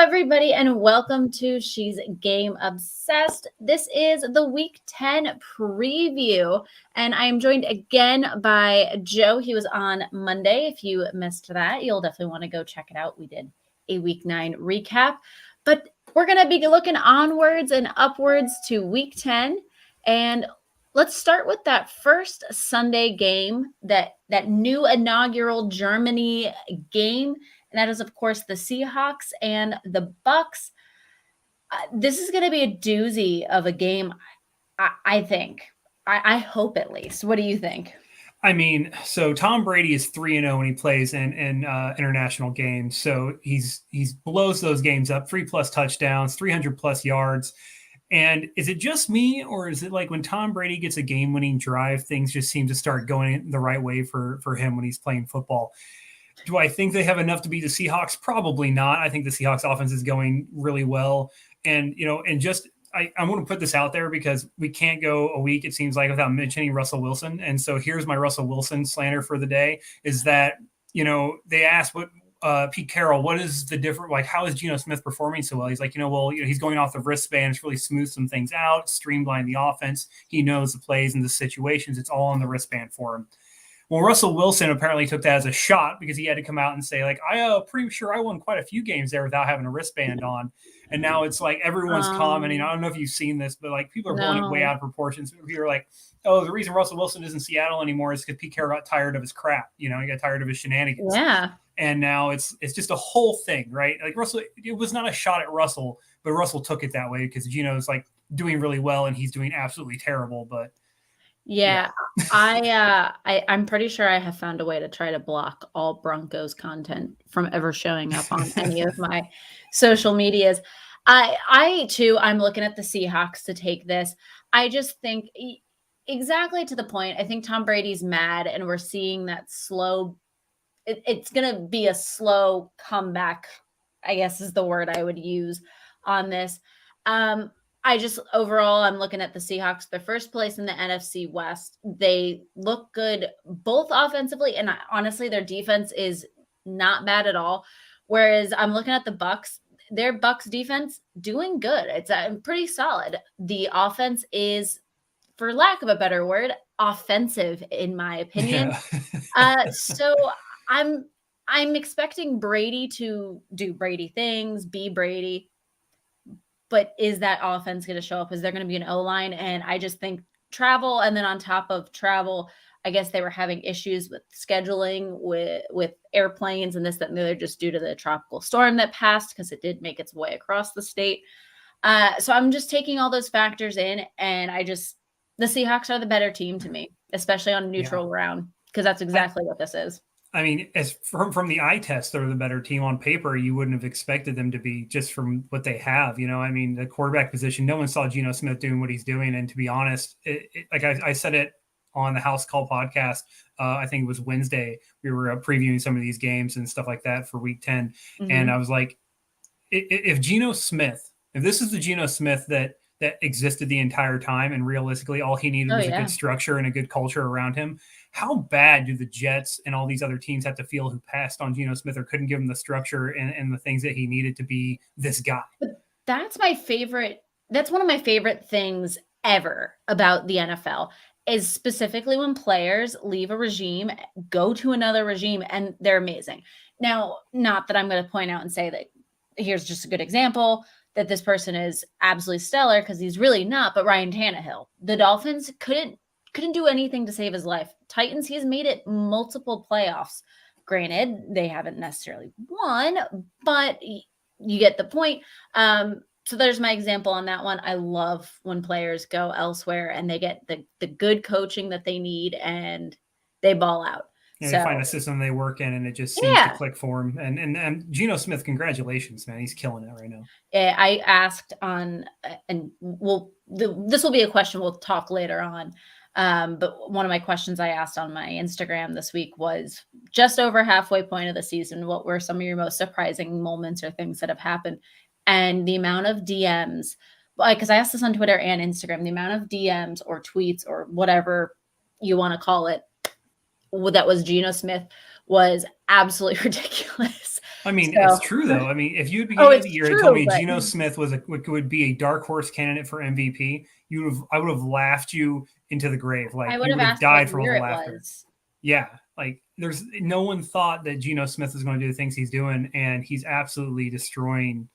everybody, and welcome to She's Game Obsessed. This is the Week 10 preview, and I am joined again by Joe. He was on Monday. If you missed that, you'll definitely want to go check it out. We did a Week 9 recap, but we're going to be looking onwards and upwards to Week 10, and let's start with that first Sunday game, that new inaugural Germany game. And that is, of course, the Seahawks and the Bucs. This is going to be a doozy of a game, I think. I hope, at least. What do you think? I mean, so Tom Brady is 3-0 when he plays in international games. So he's blows those games up, 3+ touchdowns, 300+ yards. And is it just me, or is it like when Tom Brady gets a game-winning drive, things just seem to start going the right way for him when he's playing football? Do I think they have enough to beat the Seahawks? Probably not. I think the Seahawks offense is going really well. And, I want to put this out there because we can't go a week, it seems like, without mentioning Russell Wilson. And so here's my Russell Wilson slander for the day is that, they asked Pete Carroll, what is the difference? Like, how is Geno Smith performing so well? He's like, he's going off the wristband. It's really smoothed some things out, streamlined the offense. He knows the plays and the situations. It's all on the wristband for him. Well, Russell Wilson apparently took that as a shot because he had to come out and say, like, pretty sure I won quite a few games there without having a wristband on. And now it's like everyone's commenting. I don't know if you've seen this, but like people are blowing it way out of proportions. People are like, oh, the reason Russell Wilson is in Seattle anymore is because Pete Carroll got tired of his crap. He got tired of his shenanigans. Yeah. And now it's just a whole thing, right? Like Russell, it was not a shot at Russell, but Russell took it that way because Geno's like doing really well and he's doing absolutely terrible. But yeah. I'm pretty sure I have found a way to try to block all Broncos content from ever showing up on any of my social medias. I too, I'm looking at the Seahawks to take this. I just think exactly to the point. I think Tom Brady's mad and we're seeing that slow, it's going to be a slow comeback, I guess is the word I would use on this. Overall, I'm looking at the Seahawks. They're first place in the NFC West. They look good both offensively and honestly, their defense is not bad at all. Whereas I'm looking at the Bucs, their Bucs defense doing good. It's pretty solid. The offense is, for lack of a better word, offensive in my opinion. Yeah. So I'm expecting Brady to do Brady things, be Brady. But is that offense going to show up? Is there going to be an O-line? And I just think travel, and then on top of travel, I guess they were having issues with scheduling with airplanes and this, that, and the other, just due to the tropical storm that passed, because it did make its way across the state. So I'm just taking all those factors in, and the Seahawks are the better team to me, especially on a neutral ground, because that's exactly what this is. I mean, as from the eye test, they're the better team on paper. You wouldn't have expected them to be just from what they have. I mean, the quarterback position, no one saw Geno Smith doing what he's doing. And to be honest, like I said it on the House Call podcast, I think it was Wednesday, we were previewing some of these games and stuff like that for Week 10. Mm-hmm. And I was like, if this is the Geno Smith that existed the entire time, and realistically all he needed was a good structure and a good culture around him, how bad do the Jets and all these other teams have to feel who passed on Geno Smith or couldn't give him the structure and the things that he needed to be this guy? But that's my favorite. That's one of my favorite things ever about the NFL, is specifically when players leave a regime, go to another regime, and they're amazing. Now, not that I'm going to point out and say that here's just a good example that this person is absolutely stellar, because he's really not, but Ryan Tannehill. The Dolphins couldn't do anything to save his life. Titans, he's made it multiple playoffs. Granted, they haven't necessarily won, but you get the point. So there's my example on that one. I love when players go elsewhere and they get the good coaching that they need and they ball out. Yeah, they find a system they work in, and it just seems to click for him. And Geno Smith, congratulations, man! He's killing it right now. I asked on, and this will be a question we'll talk later on. But one of my questions I asked on my Instagram this week was, just over halfway point of the season, what were some of your most surprising moments or things that have happened? And the amount of DMs, because I asked this on Twitter and Instagram, the amount of DMs or tweets or whatever you want to call it, that was Geno Smith, was absolutely ridiculous. I mean, it's So, true though. I mean, if you at the oh, beginning of the it's year had told true, me but Geno Smith would be a dark horse candidate for MVP, I would have laughed you into the grave. Like I would you have would have asked what died for all year the it laughter. was. Yeah, like there's no one thought that Geno Smith was going to do the things he's doing, and he's absolutely destroying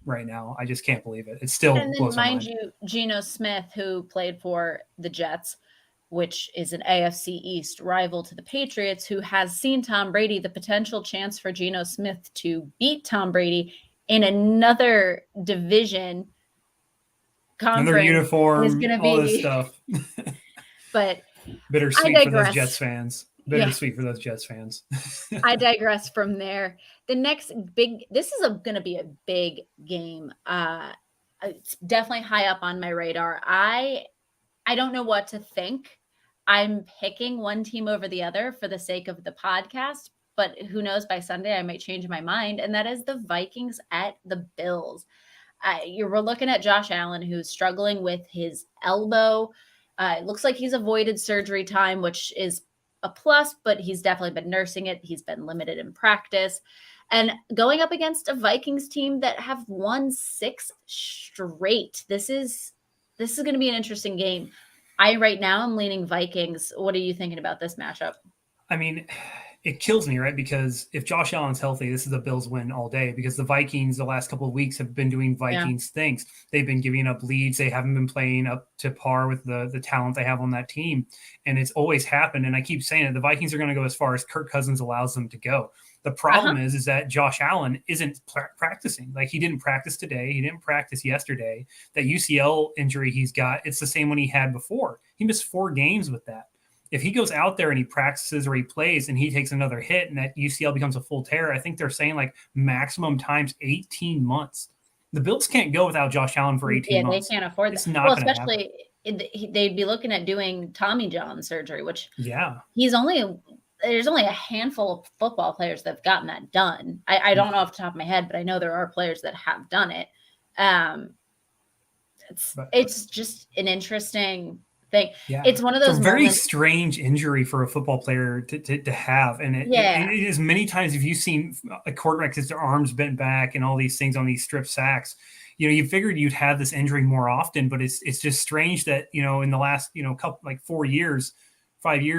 right now. I just can't believe it. It still And then, blows my mind mind. you, Geno Smith, who played for the Jets, which is an AFC East rival to the Patriots, who has seen Tom Brady, the potential chance for Geno Smith to beat Tom Brady in another division Another conference is uniform, going to all this be, stuff. but I Bittersweet for those Jets digress. fans. Yeah, Bittersweet for those Jets fans. I digress from there. The next this is going to be a big game. It's definitely high up on my radar. I don't know what to think. I'm picking one team over the other for the sake of the podcast, but who knows, by Sunday I might change my mind, and that is the Vikings at the Bills. We're looking at Josh Allen, who's struggling with his elbow. It looks like he's avoided surgery time, which is a plus, but he's definitely been nursing it. He's been limited in practice. And going up against a Vikings team that have won 6 straight. This is going to be an interesting game. Right now I'm leaning Vikings. What are you thinking about this matchup? I mean, it kills me, right? Because if Josh Allen's healthy, this is a Bills win all day because the Vikings the last couple of weeks have been doing Vikings things. They've been giving up leads. They haven't been playing up to par with the talent they have on that team. And it's always happened. And I keep saying it, the Vikings are going to go as far as Kirk Cousins allows them to go. The problem is that Josh Allen isn't practicing. Like he didn't practice today. He didn't practice yesterday. That UCL injury he's got, it's the same one he had before. He missed 4 games with that. If he goes out there and he practices or he plays and he takes another hit and that UCL becomes a full tear, I think they're saying like maximum times 18 months. The Bills can't go without Josh Allen for 18 months. They can't afford that. It's not going to happen. Especially they'd be looking at doing Tommy John surgery, which there's only a handful of football players that have gotten that done. I don't know off the top of my head, but I know there are players that have done it. It's just an interesting thing. Yeah. It's one of those very strange injury for a football player to have. And it is many times if you've seen a quarterback with their arms bent back and all these things on these strip sacks, you figured you'd have this injury more often, but it's just strange that, in the last, couple, like 5 years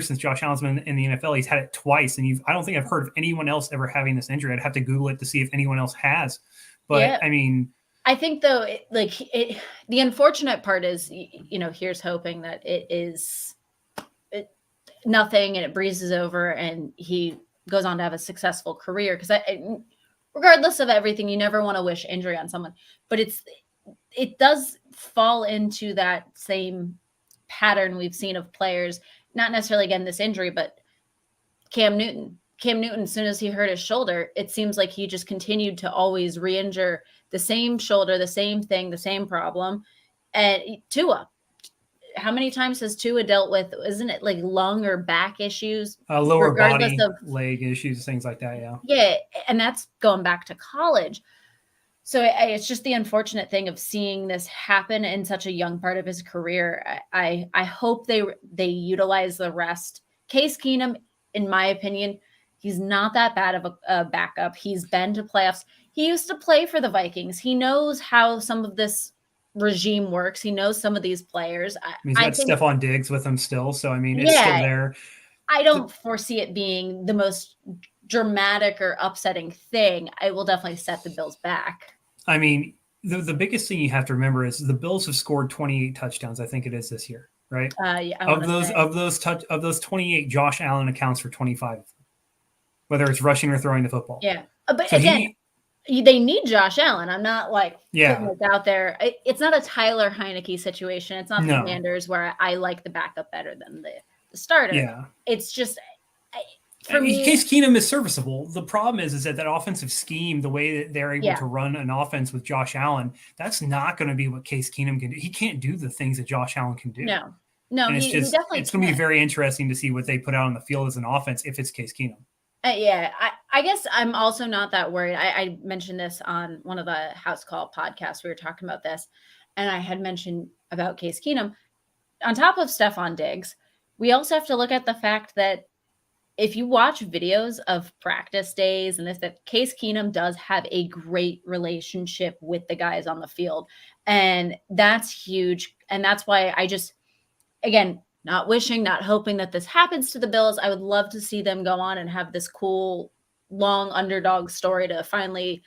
since Josh Allen's been in the NFL, he's had it twice. And I don't think I've heard of anyone else ever having this injury. I'd have to Google it to see if anyone else has. But I mean, I think though, the unfortunate part is, here's hoping that it is nothing and it breezes over and he goes on to have a successful career. Because regardless of everything, you never want to wish injury on someone, but it does fall into that same pattern we've seen of players, not necessarily again this injury, but Cam Newton, as soon as he hurt his shoulder, it seems like he just continued to always re-injure the same shoulder, the same thing, the same problem. And Tua, how many times has Tua dealt with, isn't it like lung or back issues? Lower body, leg issues, things like that, yeah. Yeah, and that's going back to college. So it's just the unfortunate thing of seeing this happen in such a young part of his career. I hope they utilize the rest. Case Keenum, in my opinion, he's not that bad of a backup. He's been to playoffs. He used to play for the Vikings. He knows how some of this regime works. He knows some of these players. He's got Stephon Diggs with him still. So, I mean, it's still there. I don't foresee it being the most dramatic or upsetting thing. I will definitely set the Bills back. I mean, the biggest thing you have to remember is the Bills have scored 28 touchdowns. I think it is this year, right? Of those 28, Josh Allen accounts for 25, whether it's rushing or throwing the football. Yeah, but so again, they need Josh Allen. I'm not putting it out there. It's not a Tyler Heineke situation. It's not the Commanders where I like the backup better than the starter. Yeah, it's just. Case Keenum is serviceable. The problem is that offensive scheme, the way that they're able to run an offense with Josh Allen, that's not going to be what Case Keenum can do. He can't do the things that Josh Allen can do. No, and it's going to be very interesting to see what they put out on the field as an offense if it's Case Keenum. I guess I'm also not that worried. I mentioned this on one of the House Call podcasts. We were talking about this, and I had mentioned about Case Keenum. On top of Stephon Diggs, we also have to look at the fact that if you watch videos of practice days and that Case Keenum does have a great relationship with the guys on the field. And that's huge. And that's why again, not wishing, not hoping that this happens to the Bills. I would love to see them go on and have this cool, long underdog story to finally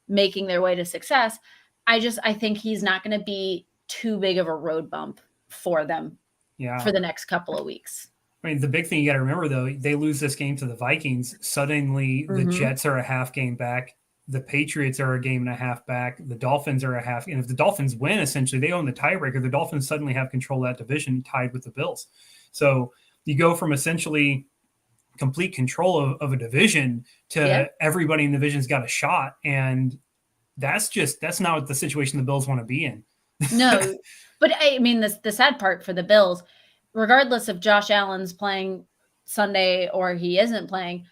making their way to success. I think he's not going to be too big of a road bump for them for the next couple of weeks. I mean, the big thing you got to remember, though, they lose this game to the Vikings. Suddenly, the Jets are a half game back. The Patriots are a game and a half back. The Dolphins are a half. And if the Dolphins win, essentially, they own the tiebreaker. The Dolphins suddenly have control of that division tied with the Bills. So you go from essentially complete control of a division to everybody in the division's got a shot. And that's not the situation the Bills want to be in. No, but I mean, the sad part for the Bills, regardless if Josh Allen's playing Sunday or he isn't playing,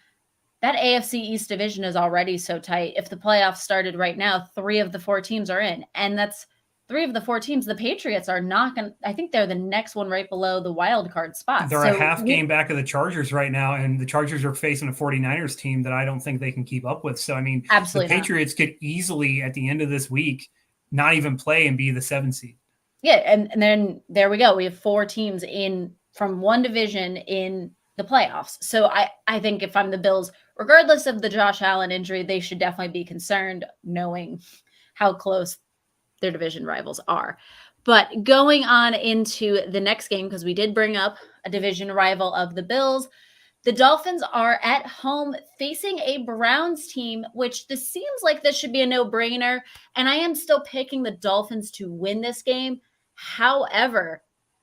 that AFC East division is already so tight. If the playoffs started right now, 3 of the 4 teams are in. And that's 3 of the 4 teams. The Patriots are not going to – I think they're the next one right below the wild card spot. They're a half game back of the Chargers right now, and the Chargers are facing a 49ers team that I don't think they can keep up with. So, I mean, absolutely the Patriots could easily, at the end of this week, not even play and be the 7 seed. Yeah, and then there we go. We have 4 teams in from one division in the playoffs. So I think if I'm the Bills, regardless of the Josh Allen injury, they should definitely be concerned knowing how close their division rivals are. But going on into the next game, because we did bring up a division rival of the Bills, the Dolphins are at home facing a Browns team, which this seems like this should be a no-brainer. And I am still picking the Dolphins to win this game. However,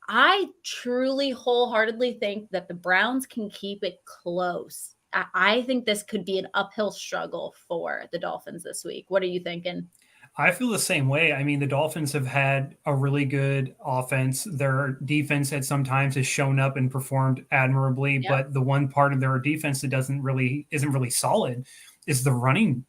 I truly wholeheartedly think that the Browns can keep it close. I think this could be an uphill struggle for the Dolphins this week. What are you thinking? I feel the same way. I mean, the Dolphins have had a really good offense. Their defense at some times has shown up and performed admirably, but the one part of their defense that isn't really solid is the rushing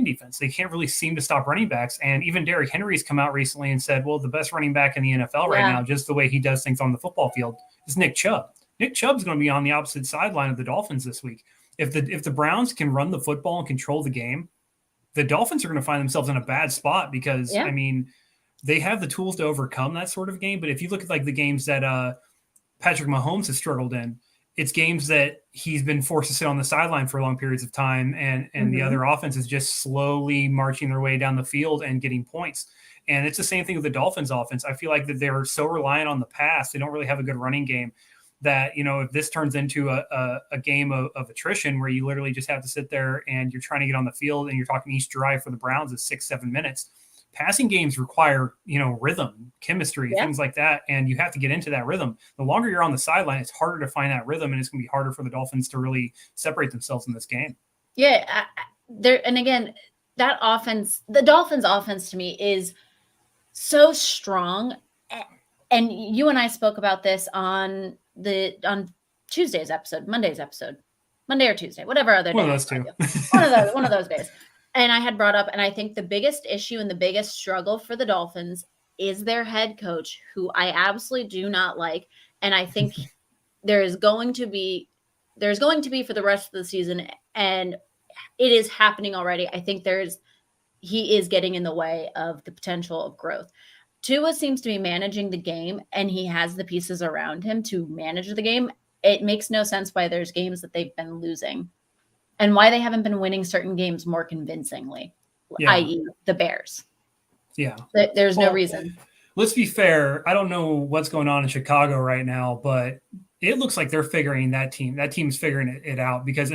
defense. They can't really seem to stop running backs. And even Derrick Henry's come out recently and said, well, the best running back in the NFL right now, just the way he does things on the football field, is Nick Chubb. Nick Chubb's going to be on the opposite sideline of the Dolphins this week. If the Browns can run the football and control the game, the Dolphins are going to find themselves in a bad spot because, I mean, they have the tools to overcome that sort of game. But if you look at like the games that Patrick Mahomes has struggled in, it's games that he's been forced to sit on the sideline for long periods of time, and the other offense is just slowly marching their way down the field and getting points. And it's the same thing with the Dolphins offense. I feel like that they're so reliant on the pass. They don't really have a good running game that, you know, if this turns into a game of attrition where you literally just have to sit there and you're trying to get on the field and you're talking each drive for the Browns is 6-7 minutes. Passing games require, you know, rhythm, chemistry, things like that. And you have to get into that rhythm. The longer you're on the sideline, it's harder to find that rhythm, and it's going to be harder for the Dolphins to really separate themselves in this game. Yeah. And again, that offense, the Dolphins offense to me is so strong. And you and I spoke about this on Tuesday's episode, Monday's episode, Monday or Tuesday, whatever other day. One of those two. one of those days. And I had brought up, and I think the biggest issue and the biggest struggle for the Dolphins is their head coach, who I absolutely do not like. And I think there's going to be for the rest of the season, and it is happening already. I think he is getting in the way of the potential of growth. Tua seems to be managing the game, and he has the pieces around him to manage the game. It makes no sense why there's games that they've been losing and why they haven't been winning certain games more convincingly, i.e. the Bears. Yeah. There's no reason. Let's be fair. I don't know what's going on in Chicago right now, but it looks like they're figuring that team's figuring it out, because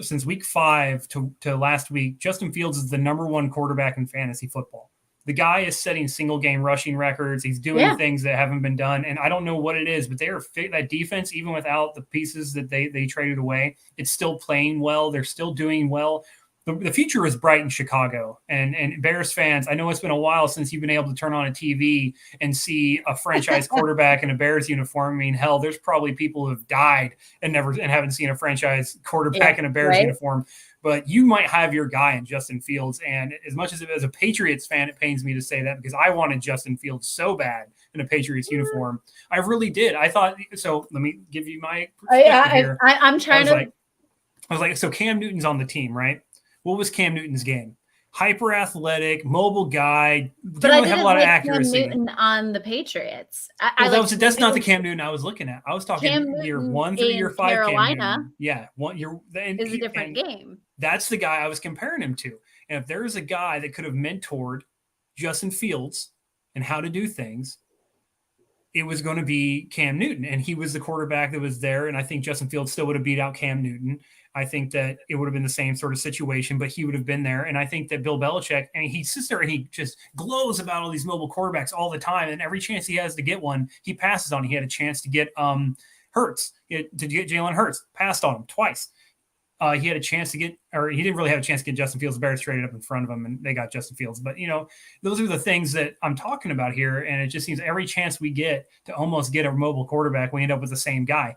since week 5 to last week, Justin Fields is the number 1 quarterback in fantasy football. The guy is setting single game rushing records. He's doing things that haven't been done. And I don't know what it is, but that defense, even without the pieces that they traded away, it's still playing well. They're still doing well. The future is bright in Chicago, and Bears fans, I know it's been a while since you've been able to turn on a TV and see a franchise quarterback in a Bears uniform. I mean, hell, there's probably people who have died and haven't seen a franchise quarterback in a Bears uniform. But you might have your guy in Justin Fields. And as much as a Patriots fan, it pains me to say that, because I wanted Justin Fields so bad in a Patriots uniform. I really did. I thought so. Let me give you my perspective here. I'm trying to. I was like, so Cam Newton's on the team, right? What was Cam Newton's game? Hyper athletic, mobile guy. But I didn't have a lot of accuracy. Cam Newton on the Patriots. That's not the Cam Newton I was looking at. I was talking year 1 through year 5. Carolina, Cam Newton. Yeah, is a different game. That's the guy I was comparing him to. And if there's a guy that could have mentored Justin Fields and how to do things, it was going to be Cam Newton. And he was the quarterback that was there. And I think Justin Fields still would have beat out Cam Newton. I think that it would have been the same sort of situation, but he would have been there. And I think that Bill Belichick, and he sits there and he just glows about all these mobile quarterbacks all the time. And every chance he has to get one, he passes on. He had a chance to get Hurts, to get Jalen Hurts, passed on him twice. He had a chance to get, or he didn't really have a chance to get Justin Fields. The Bears traded up in front of him and they got Justin Fields. But, those are the things that I'm talking about here. And it just seems every chance we get to almost get a mobile quarterback, we end up with the same guy.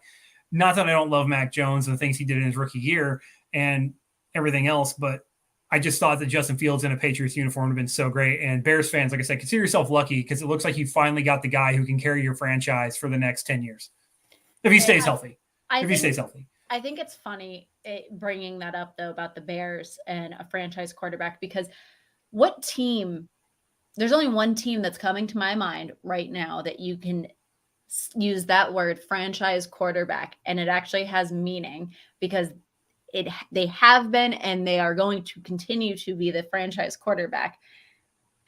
Not that I don't love Mac Jones and the things he did in his rookie year and everything else, but I just thought that Justin Fields in a Patriots uniform would have been so great. And Bears fans, like I said, consider yourself lucky because it looks like you finally got the guy who can carry your franchise for the next 10 years. If he stays healthy. He stays healthy. I think it's funny bringing that up, though, about the Bears and a franchise quarterback, because what team – there's only one team that's coming to my mind right now that you can use that word, franchise quarterback, and it actually has meaning because they have been and they are going to continue to be the franchise quarterback.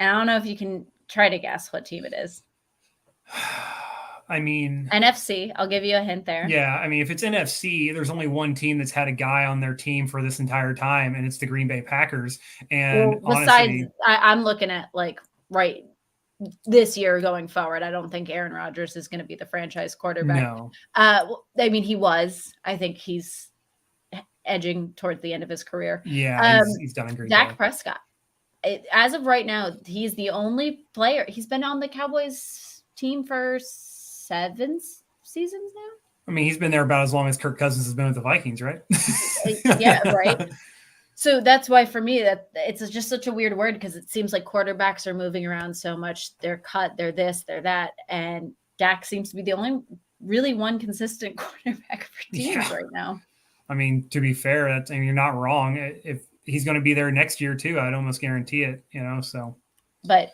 And I don't know if you can try to guess what team it is. I mean, NFC. I'll give you a hint there. Yeah, I mean, if it's NFC, there's only one team that's had a guy on their team for this entire time, and it's the Green Bay Packers. And besides, I'm looking at right this year going forward. I don't think Aaron Rodgers is going to be the franchise quarterback. No. I mean, he was. I think he's edging towards the end of his career. Yeah, he's done a great job. Dak Prescott. As of right now, he's the only player. He's been on the Cowboys team for 7 seasons now. I mean, he's been there about as long as Kirk Cousins has been with the Vikings, right? Yeah, right. So that's why for me that it's just such a weird word because it seems like quarterbacks are moving around so much. They're cut, they're this, they're that. And Dak seems to be the only really one consistent quarterback for teams right now. I mean, to be fair, you're not wrong. If he's going to be there next year too, I'd almost guarantee it, so. But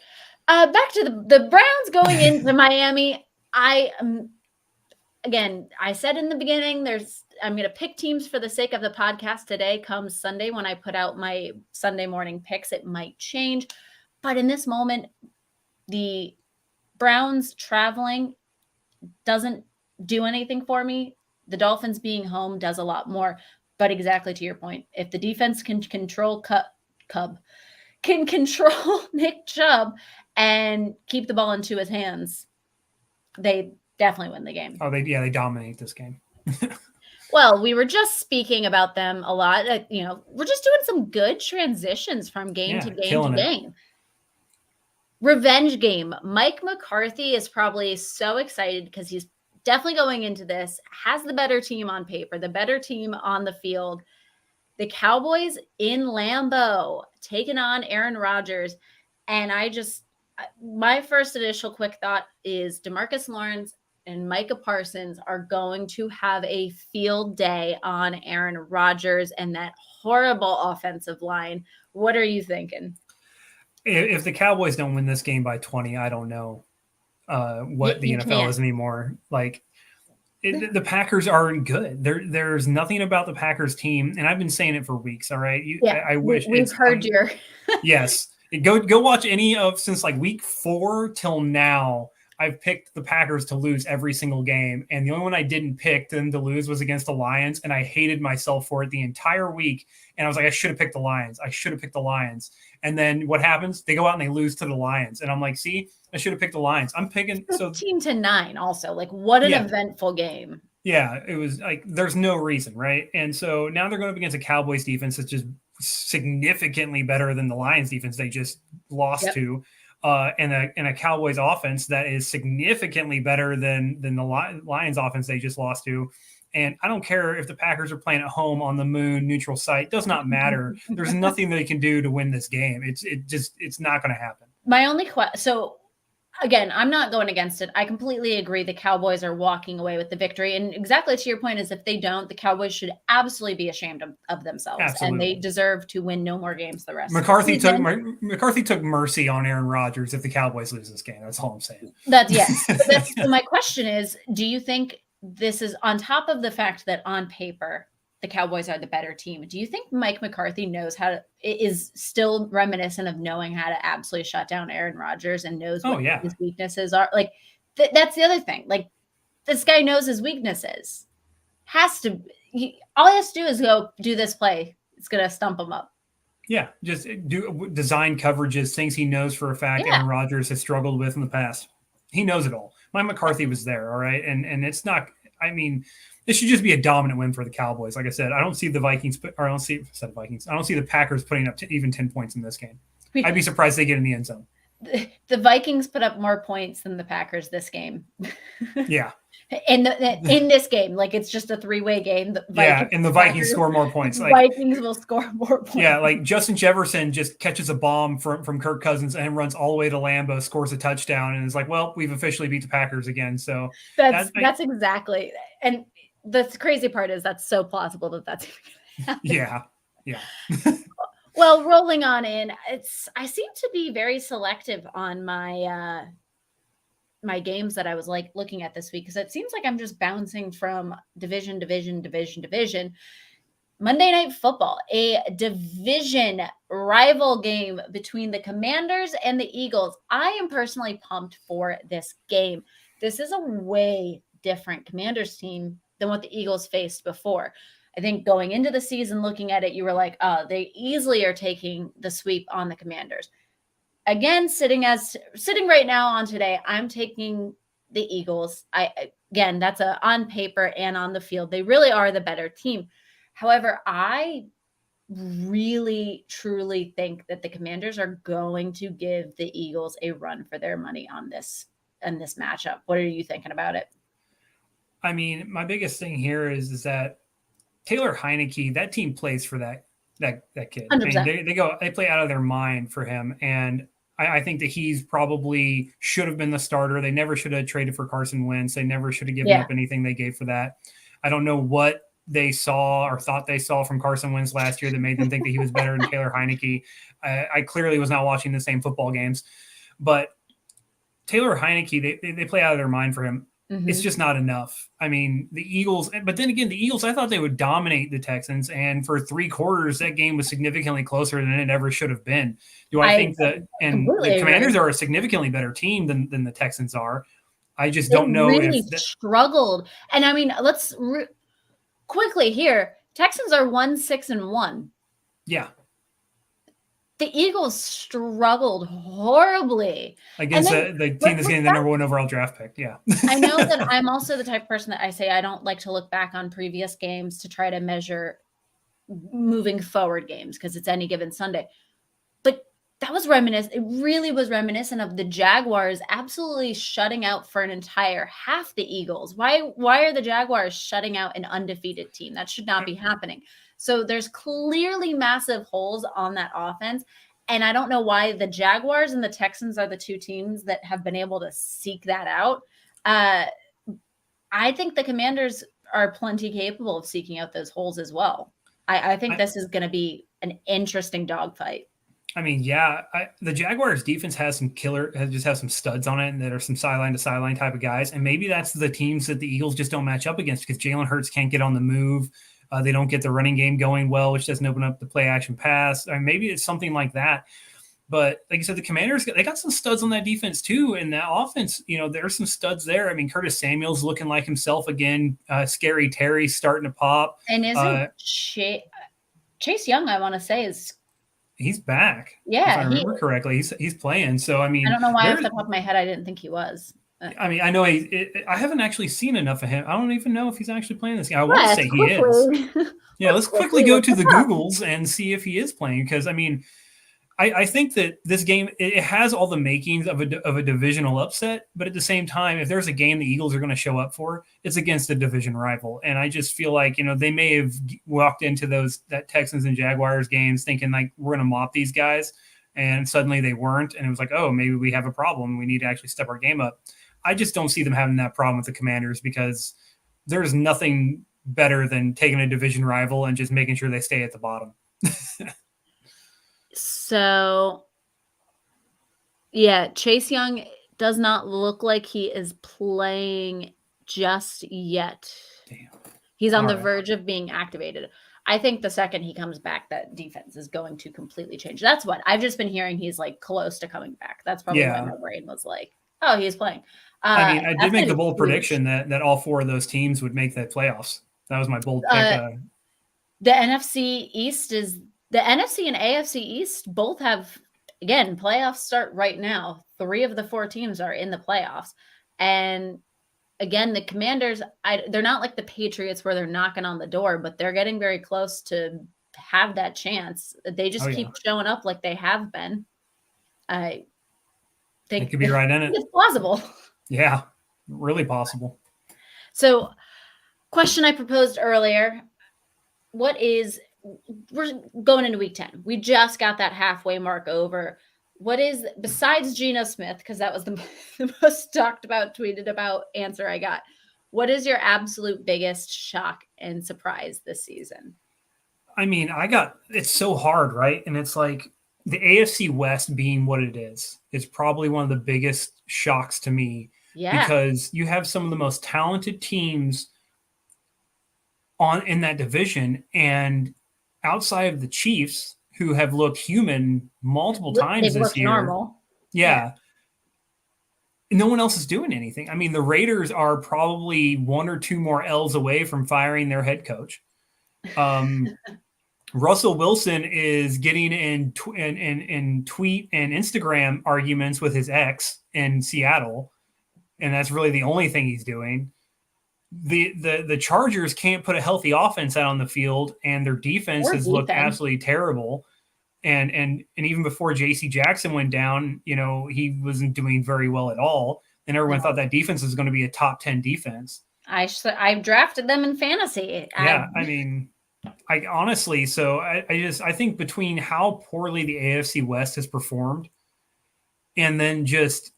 back to the Browns going into Miami. Again, I said in the beginning, I'm going to pick teams for the sake of the podcast today. Comes Sunday when I put out my Sunday morning picks, it might change. But in this moment, the Browns traveling doesn't do anything for me. The Dolphins being home does a lot more. But exactly to your point, if the defense can control control Nick Chubb and keep the ball into his hands, they definitely win the game. Oh, they dominate this game. Well, we were just speaking about them a lot. We're just doing some good transitions from game to game to game. Revenge game. Mike McCarthy is probably so excited because he's definitely going into this, has the better team on paper, the better team on the field. The Cowboys in Lambeau taking on Aaron Rodgers. And my first initial quick thought is DeMarcus Lawrence and Micah Parsons are going to have a field day on Aaron Rodgers and that horrible offensive line. What are you thinking? If the Cowboys don't win this game by 20, I don't know what the NFL is anymore. The Packers aren't good. There's nothing about the Packers team, and I've been saying it for weeks. All right, I wish we've heard your yes. Go watch any of since week 4 till now. I've picked the Packers to lose every single game, and the only one I didn't pick them to lose was against the Lions, and I hated myself for it the entire week. And I was like, I should have picked the Lions. And then what happens? They go out and they lose to the Lions, and I'm like, see, I should have picked the Lions. I'm picking 15-9. Also, what an eventful game. Yeah, it was there's no reason, right? And so now they're going up against a Cowboys defense that's just significantly better than the Lions defense they just lost to. And a Cowboys offense that is significantly better than the Lions offense they just lost to. And I don't care if the Packers are playing at home on the moon, neutral site, does not matter. There's nothing they can do to win this game. It's not going to happen. My only question, so again, I'm not going against it. I completely agree. The Cowboys are walking away with the victory. And exactly to your point is if they don't, the Cowboys should absolutely be ashamed of themselves. And they Absolutely. deserve to win no more games the rest of the McCarthy season. McCarthy took mercy on Aaron Rodgers if the Cowboys lose this game. That's all I'm saying. Yes. So my question is, do you think this is on top of the fact that on paper the Cowboys are the better team? Do you think Mike McCarthy knows how to is still reminiscent of knowing how to absolutely shut down Aaron Rodgers and knows what his weaknesses are? Like that's the other thing. Like this guy knows his weaknesses. All he has to do is go do this play. It's gonna stump him up. Yeah, just do design coverages, things he knows for a fact Aaron Rodgers has struggled with in the past. He knows it all. Mike McCarthy was there, all right? And it's not – I mean, this should just be a dominant win for the Cowboys. Like I said, I don't see the Vikings – or I don't see the Packers putting up even 10 points in this game. I'd be surprised they get in the end zone. The Vikings put up more points than the Packers this game. Yeah. In this game, like it's just a three-way game. And the Vikings score more points. Like, Vikings will score more points. Yeah, like Justin Jefferson just catches a bomb from Kirk Cousins and runs all the way to Lambeau, scores a touchdown, and is like, well, we've officially beat the Packers again. So that's exactly. And the crazy part is that's so plausible that's even gonna happen. Yeah. Well, rolling on in, I seem to be very selective on my my games that I was like looking at this week because it seems like I'm just bouncing from division. Monday Night Football, a division rival game between the Commanders and the Eagles. I am personally pumped for this game. This is a way different Commanders team than what the Eagles faced before. I think going into the season, looking at it, you were like, oh, they easily are taking the sweep on the Commanders. Again, sitting right now on today, I'm taking the Eagles. Again, that's on paper and on the field. They really are the better team. However, I really, truly think that the Commanders are going to give the Eagles a run for their money on this matchup. What are you thinking about it? I mean, my biggest thing here is that Taylor Heineke, that team plays for that kid. 100%. I mean, they play out of their mind for him. And I think that he's probably should have been the starter. They never should have traded for Carson Wentz. They never should have given up anything they gave for that. I don't know what they saw or thought they saw from Carson Wentz last year that made them think that he was better than Taylor Heineke. I clearly was not watching the same football games. But Taylor Heineke, they play out of their mind for him. Mm-hmm. It's just not enough. I mean, the Eagles, but then again, the Eagles, I thought they would dominate the Texans. And for 3 quarters, that game was significantly closer than it ever should have been. I think that, and the Commanders are a significantly better team than the Texans are. I just don't know if struggled. And I mean, let's quickly here. Texans are 1-6-1. Yeah. The Eagles struggled horribly against the team that's getting the number 1 overall draft pick. Yeah. I know that I'm also the type of person that I say I don't like to look back on previous games to try to measure moving forward games because it's any given Sunday. But that was reminiscent. It really was reminiscent of the Jaguars absolutely shutting out for an entire half the Eagles. Why are the Jaguars shutting out an undefeated team? That should not be happening. So there's clearly massive holes on that offense. And I don't know why the Jaguars and the Texans are the 2 teams that have been able to seek that out. I think the Commanders are plenty capable of seeking out those holes as well. I think this is going to be an interesting dogfight. I mean, the Jaguars defense has some studs on it and that are some sideline to sideline type of guys. And maybe that's the teams that the Eagles just don't match up against because Jalen Hurts can't get on the move. They don't get the running game going well, which doesn't open up the play action pass. Or maybe it's something like that. But like you said, the Commanders, they got some studs on that defense too. And that offense, there's some studs there. I mean, Curtis Samuel's looking like himself again. Scary Terry's starting to pop. And isn't Chase Young, I want to say, he's back. Yeah. If I remember correctly, he's playing. So, I mean, I don't know why off the top of my head I didn't think he was. I mean, I know I haven't actually seen enough of him. I don't even know if he's actually playing this game. I want to say he is. Yeah, let's quickly go to the Googles and see if he is playing. Because, I mean, I think that this game, it has all the makings of a divisional upset. But at the same time, if there's a game the Eagles are going to show up for, it's against a division rival. And I just feel like, they may have walked into that Texans and Jaguars games thinking like, we're going to mop these guys. and suddenly they weren't. And it was like, oh, maybe we have a problem. We need to actually step our game up. I just don't see them having that problem with the Commanders because there's nothing better than taking a division rival and just making sure they stay at the bottom. So, yeah, Chase Young does not look like he is playing just yet. Damn. He's on the verge of being activated. I think the second he comes back, that defense is going to completely change. That's what I've just been hearing. He's like close to coming back. That's probably why my brain was like, oh, he's playing. I mean, I did make the bold prediction that all 4 of those teams would make the playoffs. That was my bold pick. The NFC East is the NFC and AFC East both have, again, playoffs start right now. 3 of the 4 teams are in the playoffs. And again, the Commanders, they're not like the Patriots where they're knocking on the door, but they're getting very close to have that chance. They just keep showing up like they have been. I think it could be right in it. It's plausible. Yeah, really possible. So, question I proposed earlier, we're going into week 10. We just got that halfway mark over. What is, besides Geno Smith, because that was the most talked about, tweeted about answer I got, what is your absolute biggest shock and surprise this season? I mean, it's so hard, right? And it's like the AFC West being what it is probably one of the biggest shocks to me. Yeah. Because you have some of the most talented teams in that division, and outside of the Chiefs, who have looked human multiple times this year. Normal. Yeah. No one else is doing anything. I mean, the Raiders are probably 1 or 2 more L's away from firing their head coach. Russell Wilson is getting in tweet and Instagram arguments with his ex in Seattle, and that's really the only thing he's doing. The Chargers can't put a healthy offense out on the field, and their defense has looked absolutely terrible. And even before J.C. Jackson went down, he wasn't doing very well at all. And everyone thought that defense was going to be a top 10 defense. I drafted them in fantasy. Yeah, I mean, I honestly, so I think between how poorly the AFC West has performed, and then just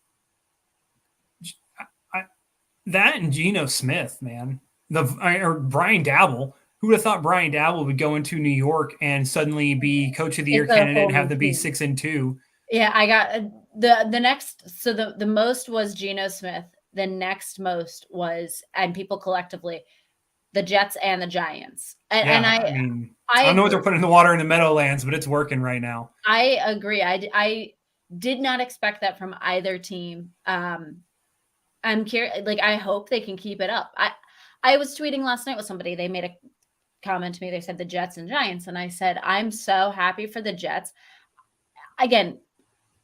that and Geno Smith, man, or Brian Daboll. Who would have thought Brian Daboll would go into New York and suddenly be coach of the year candidate and have them be 6-2? Yeah, I got the next. So the most was Geno Smith. The next most was, and people collectively, the Jets and the Giants. And I don't know what they're putting in the water in the Meadowlands, but it's working right now. I agree. I did not expect that from either team. I'm curious. Like, I hope they can keep it up. I was tweeting last night with somebody. They made a comment to me. They said the Jets and Giants. And I said, I'm so happy for the Jets. Again,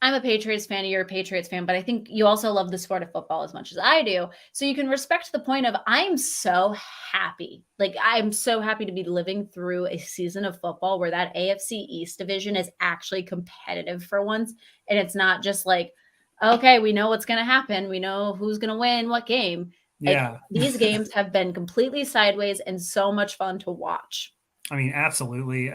I'm a Patriots fan. You're a Patriots fan, but I think you also love the sport of football as much as I do. So you can respect the point of, I'm so happy. Like, I'm so happy to be living through a season of football where that AFC East division is actually competitive for once. And it's not just like, okay, we know what's going to happen. We know who's going to win what game. Yeah. These games have been completely sideways and so much fun to watch. I mean, absolutely.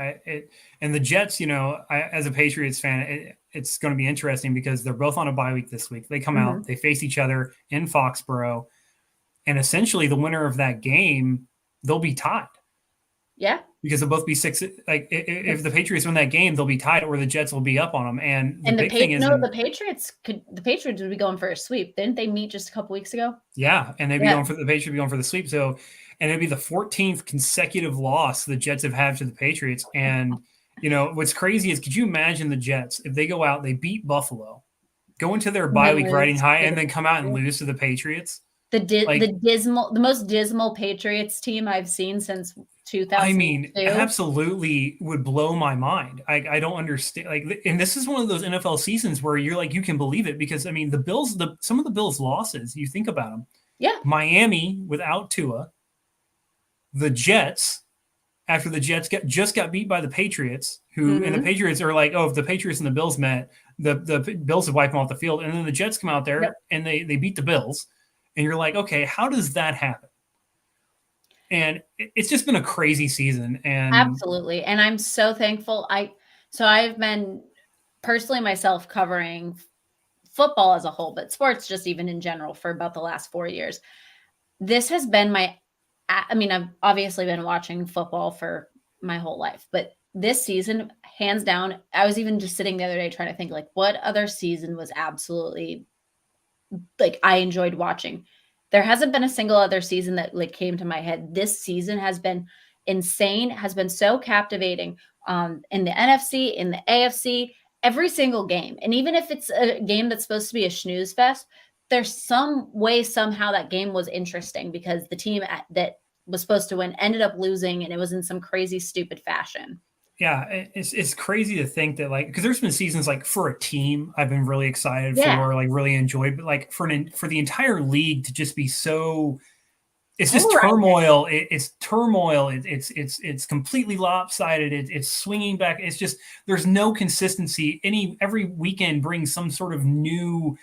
And the Jets, as a Patriots fan, it's going to be interesting because they're both on a bye week this week. They come out, they face each other in Foxborough, and essentially the winner of that game, they'll be tied. Yeah. Because they'll both be 6. Like, if the Patriots win that game, they'll be tied, or the Jets will be up on them. And the big thing is, the Patriots would be going for a sweep. Didn't they meet just a couple weeks ago? Yeah, and the Patriots would be going for the sweep. So, and it'd be the 14th consecutive loss the Jets have had to the Patriots. And what's crazy is, could you imagine the Jets if they go out, they beat Buffalo, go into their bye week riding high, and then come out and lose to the Patriots? The most dismal Patriots team I've seen since 2002. I mean, absolutely would blow my mind. I don't understand. And this is one of those NFL seasons where you're like, you can believe it, because I mean, the Bills, some of the Bills' losses, you think about them. Yeah. Miami without Tua, the Jets, after the Jets just got beat by the Patriots, and the Patriots are like, oh, if the Patriots and the Bills met, the Bills would wipe them off the field, and then the Jets come out there and they beat the Bills, and you're like, okay, how does that happen? And it's just been a crazy season. And absolutely. And I'm so thankful. I've been personally myself covering football as a whole, but sports just even in general for about the last 4 years. This has been I've obviously been watching football for my whole life, but this season, hands down, I was even just sitting the other day trying to think like what other season was absolutely like I enjoyed watching. There hasn't been a single other season that like came to my head. This season has been insane, has been so captivating in the NFC, in the AFC, every single game. And even if it's a game that's supposed to be a snooze fest, there's some way somehow that game was interesting because the team that was supposed to win ended up losing, and it was in some crazy stupid fashion. Yeah, it's crazy to think that like because there's been seasons like for a team I've been really excited Yeah. for, like really enjoyed, but like for the entire league to just be so it's just Polarizing. turmoil. It's turmoil. It's completely lopsided. It's swinging back. It's just there's no consistency. Every weekend brings some sort of new,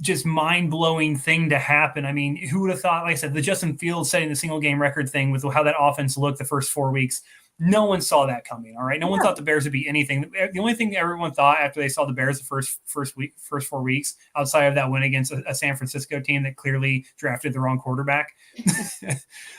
just mind-blowing thing to happen. I mean, who would have thought? Like I said, the Justin Fields setting the single game record thing with how that offense looked the first 4 weeks. No one saw that coming. All right, no one thought the Bears would be anything. The only thing everyone thought after they saw the Bears the first 4 weeks, outside of that win against a San Francisco team that clearly drafted the wrong quarterback,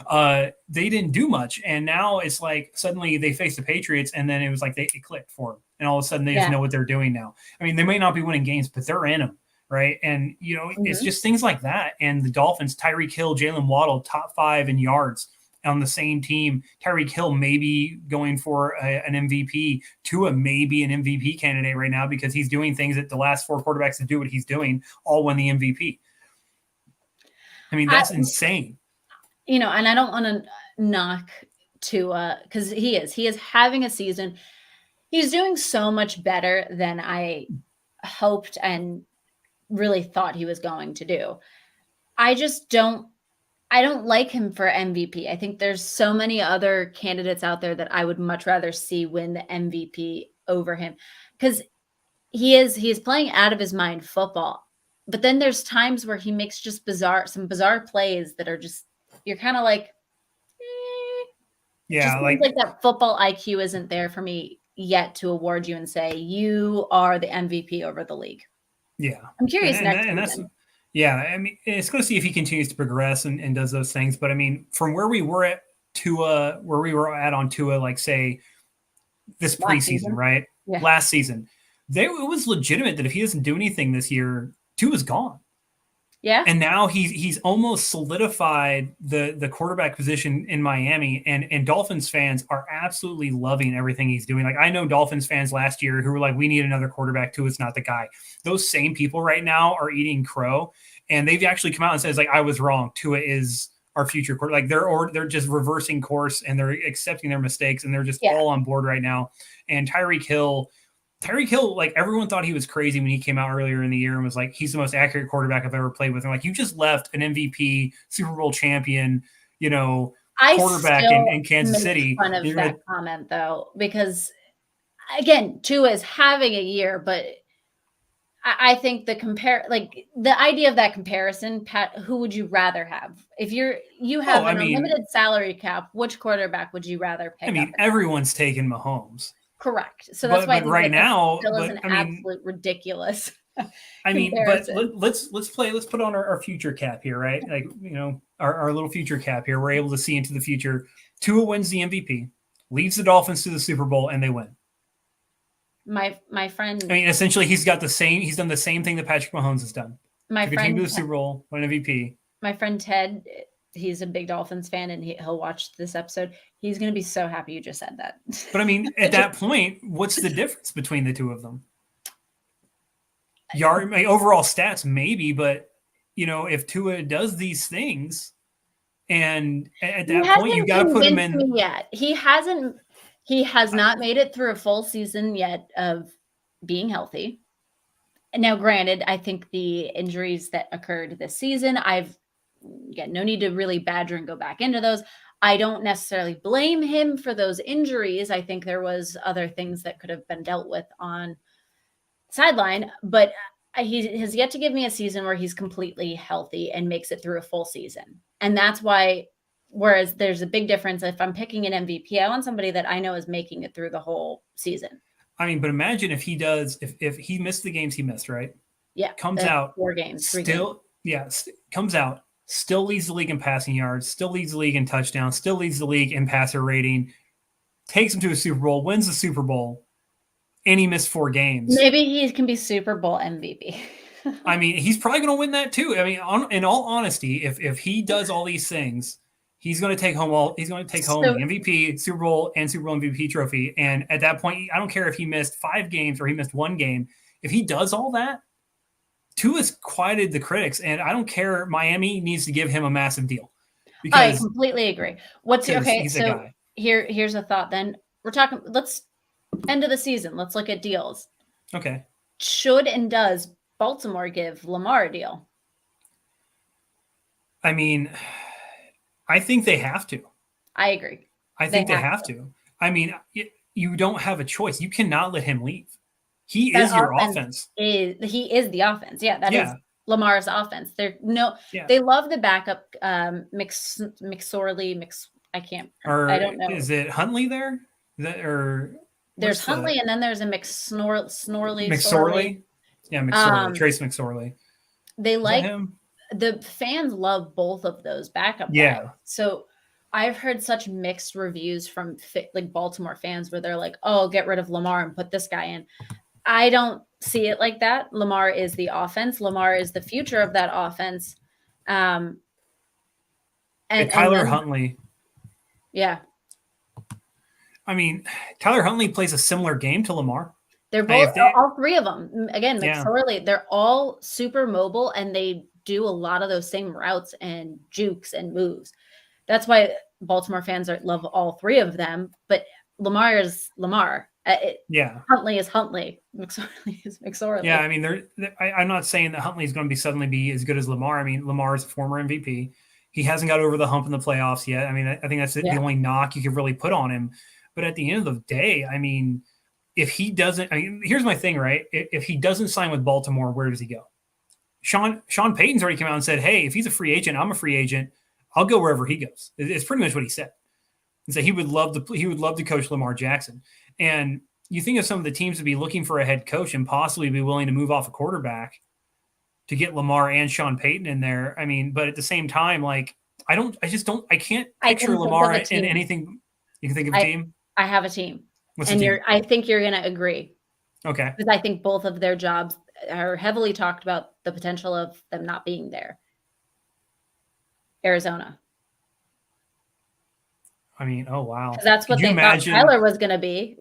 they didn't do much. And now it's like suddenly they face the Patriots, and then it was like it clicked for them, and all of a sudden they just know what they're doing now. I mean, they may not be winning games, but they're in them. Right. And, it's just things like that. And the Dolphins, Tyreek Hill, Jalen Waddle, top 5 in yards on the same team. Tyreek Hill maybe going for an MVP. Tua maybe an MVP candidate right now because he's doing things that the last 4 quarterbacks that do what he's doing all win the MVP. I mean, that's insane. And I don't want to knock Tua because he is having a season. He's doing so much better than I hoped and really thought he was going to do. I don't like him for MVP. I think there's so many other candidates out there that I would much rather see win the MVP over him because he is playing out of his mind football. But then there's times where he makes just some bizarre plays that are just, you're kind of like, yeah, like that football IQ isn't there for me yet to award you and say you are the MVP over the league. Yeah. I'm curious I mean, it's going to see if he continues to progress and does those things. But I mean, from where we were at on Tua, like say this preseason, right? Yeah. Last season, it was legitimate that if he doesn't do anything this year, Tua's gone. Yeah. And now he's almost solidified the quarterback position in Miami, and Dolphins fans are absolutely loving everything he's doing. Like I know Dolphins fans last year who were like, we need another quarterback. Tua's not the guy. Those same people right now are eating crow, and they've actually come out and said, like, I was wrong. Tua is our future quarterback. Like they're just reversing course and they're accepting their mistakes and they're just all on board right now. And Tyreek Hill, like everyone thought he was crazy when he came out earlier in the year and was like, he's the most accurate quarterback I've ever played with. And like, you just left an MVP, Super Bowl champion, quarterback in Kansas City. Fun of that comment though, because again, Tua is having a year, but I think the idea of that comparison, Pat, who would you rather have? If you have an unlimited salary cap, which quarterback would you rather pick? I mean, everyone's taking Mahomes. Correct. So that's why right now, still is an absolute ridiculous. I mean, but let's put on our future cap here, right? Like, our little future cap here. We're able to see into the future. Tua wins the MVP, leads the Dolphins to the Super Bowl, and they win. My friend. I mean, essentially, he's done the same thing that Patrick Mahomes has done. My friend to the Super Bowl, win MVP. My friend Ted, he's a big Dolphins fan, and he'll watch this episode. He's going to be so happy you just said that. But I mean, at that point, what's the difference between the two of them? Overall stats, maybe, but if Tua does these things, and at that point, you got to put him in. Yet he has not made it through a full season yet of being healthy. Now, granted, I think the injuries that occurred this season, no need to really badger and go back into those. I don't necessarily blame him for those injuries. I think there was other things that could have been dealt with on sideline, but he has yet to give me a season where he's completely healthy and makes it through a full season. And that's why, whereas there's a big difference. If I'm picking an MVP, I want somebody that I know is making it through the whole season. I mean, but imagine if he does, if he missed the games he missed, right? Yeah. Comes out 4 games, 3 still, games. comes out, still leads the league in passing yards, still leads the league in touchdowns, still leads the league in passer rating, takes him to a Super Bowl, wins the Super Bowl, and he missed 4 games. Maybe he can be Super Bowl MVP. I mean, he's probably going to win that too. I mean, in all honesty, if he does all these things, he's going to take home the MVP, Super Bowl, and Super Bowl MVP trophy. And at that point, I don't care if he missed 5 games or he missed 1 game. If he does all that, Tua's quieted the critics, and I don't care. Miami needs to give him a massive deal. I completely agree. He's a guy. Here's a thought. Then let's end of the season. Let's look at deals. Okay. Should and does Baltimore give Lamar a deal? I mean, I think they have to. I agree. I think they have to. I mean, you don't have a choice. You cannot let him leave. He is your offense. He is the offense. Yeah, that is Lamar's offense. They love the backup McSorley. I don't know. Is it Huntley there? There's Huntley and then there's a McSorley. Yeah, McSorley. Trace McSorley. They like him. The fans love both of those backup guys. So I've heard such mixed reviews from like Baltimore fans where they're like, "Oh, get rid of Lamar and put this guy in." I don't see it like that. Lamar is the offense. Lamar is the future of that offense. And Tyler Huntley. Yeah. I mean, Tyler Huntley plays a similar game to Lamar. They're both, all 3 of them. Again, McSorley, they're all super mobile and they do a lot of those same routes and jukes and moves. That's why Baltimore fans love all 3 of them. But Lamar is Lamar. Huntley is Huntley. McSorley is McSorley. Yeah, I mean, I'm not saying that Huntley is going to suddenly be as good as Lamar. I mean, Lamar is a former MVP. He hasn't got over the hump in the playoffs yet. I mean, I think that's the only knock you could really put on him. But at the end of the day, I mean, if he doesn't, here's my thing, right? If he doesn't sign with Baltimore, where does he go? Sean Payton's already come out and said, "Hey, if he's a free agent, I'm a free agent. I'll go wherever he goes." It's pretty much what he said. He said he would love to coach Lamar Jackson. And you think of some of the teams to be looking for a head coach and possibly be willing to move off a quarterback to get Lamar and Sean Payton in there. I mean, but at the same time, like I can't picture Lamar in anything. You can think of a team? I have a team. I think you're going to agree. Okay. Because I think both of their jobs are heavily talked about the potential of them not being there. Arizona. I mean, oh wow. That's what they thought Tyler was going to be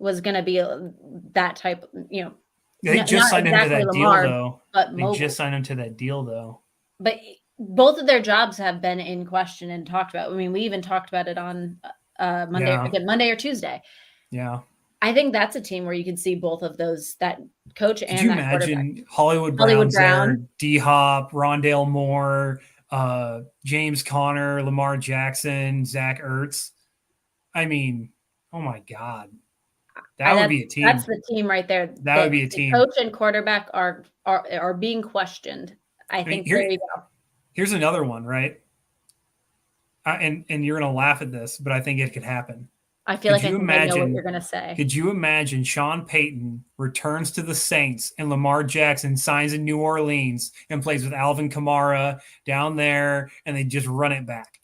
that type, They just signed him to that deal though. They just signed him to that deal though. But both of their jobs have been in question and talked about. I mean, we even talked about it on Monday or Tuesday. Yeah. I think that's a team where you can see both of those, that coach and that quarterback. Could you imagine Hollywood Brown's there, D-Hop, Rondale Moore, James Conner, Lamar Jackson, Zach Ertz. I mean, oh my God. That would be a team. That's the team right there. That would be a team. Coach and quarterback are being questioned. I think there you go. Here's another one, right? And you're going to laugh at this, but I think it could happen. I feel like I know what you're going to say. Could you imagine Sean Payton returns to the Saints and Lamar Jackson signs in New Orleans and plays with Alvin Kamara down there and they just run it back?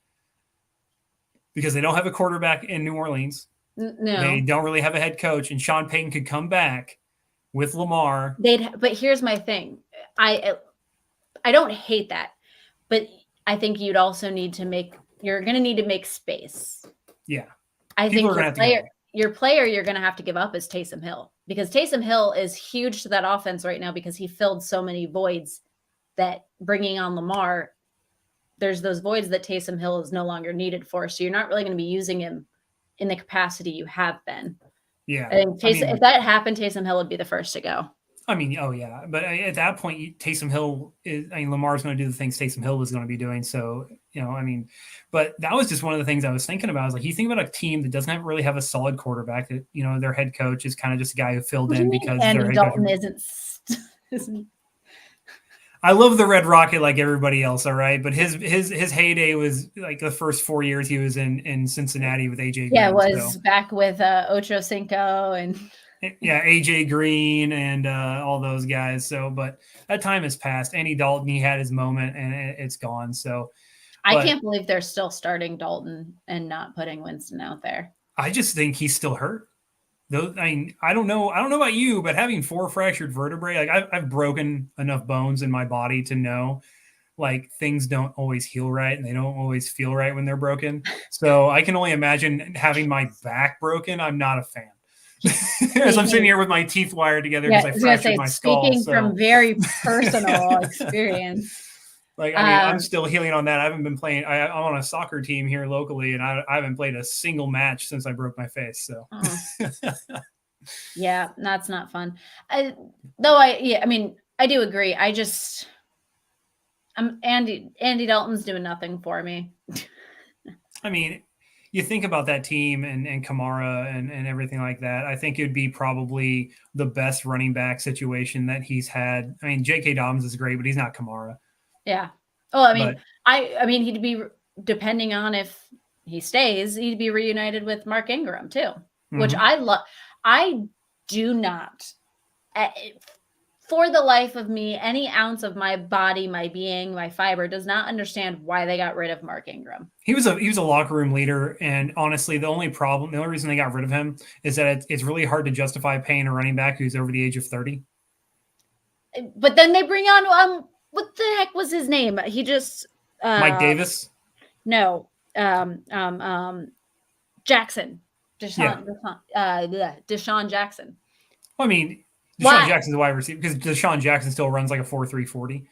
Because they don't have a quarterback in New Orleans. No. They don't really have a head coach, and Sean Payton could come back with Lamar. But here's my thing. I don't hate that, but I think you'd also you're going to need to make space. Yeah. I think your player you're going to have to give up is Taysom Hill, because Taysom Hill is huge to that offense right now because he filled so many voids that bringing on Lamar, there's those voids that Taysom Hill is no longer needed for. So you're not really going to be using him in the capacity you have been. Yeah. And if that happened, Taysom Hill would be the first to go. I mean, oh yeah. But at that point, Taysom Hill Lamar's going to do the things Taysom Hill was going to be doing. So, but that was just one of the things I was thinking about. I was like, you think about a team that doesn't really have a solid quarterback, that, their head coach is kind of just a guy who filled in because Andy Dalton isn't. I love the Red Rocket like everybody else, all right. But his heyday was like the first 4 years he was in Cincinnati with AJ Yeah, it Green. So was back with Ocho Cinco and yeah, AJ Green and all those guys. So, but that time has passed. Andy Dalton, he had his moment, and it's gone. So, I but can't believe they're still starting Dalton and not putting Winston out there. I just think he's still hurt. Those, I mean, I don't know about you, but having 4 fractured vertebrae, like I've broken enough bones in my body to know like things don't always heal right and they don't always feel right when they're broken. So I can only imagine having my back broken. I'm not a fan. As I'm sitting here with my teeth wired together because Yeah, I I was gonna fractured say, my skull. speaking from very personal experience. Like, I mean, I'm still healing on that. I haven't been playing. I'm on a soccer team here locally, and I haven't played a single match since I broke my face. So, yeah, that's not fun. I mean, I do agree. Andy Dalton's doing nothing for me. I mean, you think about that team and Kamara and everything like that. I think it would be probably the best running back situation that he's had. I mean, J.K. Dobbins is great, but he's not Kamara. Yeah. Oh, I mean, But, I mean, he'd be, depending on if he stays, he'd be reunited with Mark Ingram too, which I love. I do not, for the life of me, any ounce of my body, my being, my fiber does not understand why they got rid of Mark Ingram. He was a locker room leader, and honestly, the only reason they got rid of him is that it's really hard to justify paying a running back who's over the age of 30. But then they bring on what the heck was his name? He just Mike Davis. No, Jackson, Deshaun Jackson. Well, I mean, Deshaun Jackson's a wide receiver because Deshaun Jackson still runs like a 4.3 40.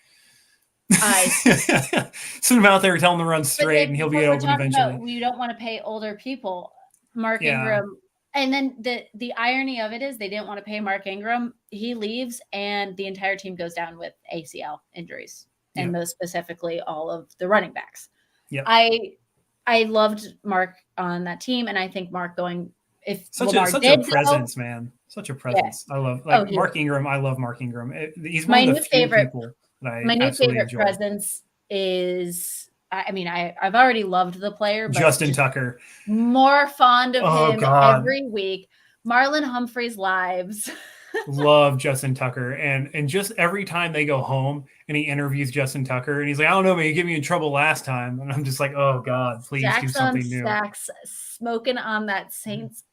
Send him out there, tell him to run straight, and he'll be open eventually. We don't want to pay older people. Mark Ingram. And then the irony of it is they didn't want to pay Mark Ingram. He leaves, and the entire team goes down with ACL injuries, and most specifically all of the running backs. Yeah, I loved Mark on that team, and I think Mark going such a presence, man. Such a presence. Yeah. I love Mark Ingram. I love Mark Ingram. He's one of the few people that I absolutely enjoy. Presence is. I mean, I've already loved the player, but Justin Tucker. More fond of him every week. Marlon Humphrey's lives. Love Justin Tucker. And just every time they go home and he interviews Justin Tucker and he's like, I don't know, man, you get me in trouble last time. And I'm just like, oh God, please do something new. Stacks smoking on that Saints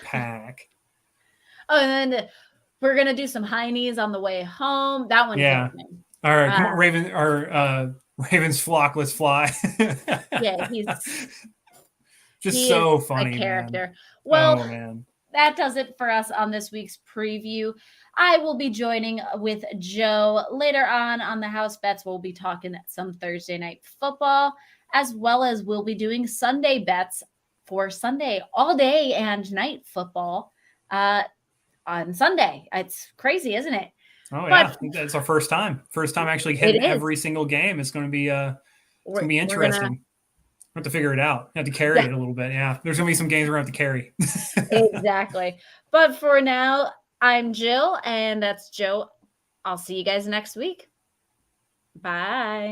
pack. Oh, and then we're gonna do some high knees on the way home. That one. Yeah. All right, come on, Ravens flock, let's fly. Yeah, he's so funny. A character. Man. Well, that does it for us on this week's preview. I will be joining with Joe later on the House Bets. We'll be talking some Thursday night football, as well as we'll be doing Sunday bets for Sunday all day and night football on Sunday. It's crazy, isn't it? Oh yeah, I think that's our first time actually hitting every single game. It's going to be interesting. We have to figure it out. We have to carry it a little bit. Yeah, there's going to be some games we're going to have to carry. Exactly. But for now, I'm Jill, and that's Joe. I'll see you guys next week. Bye.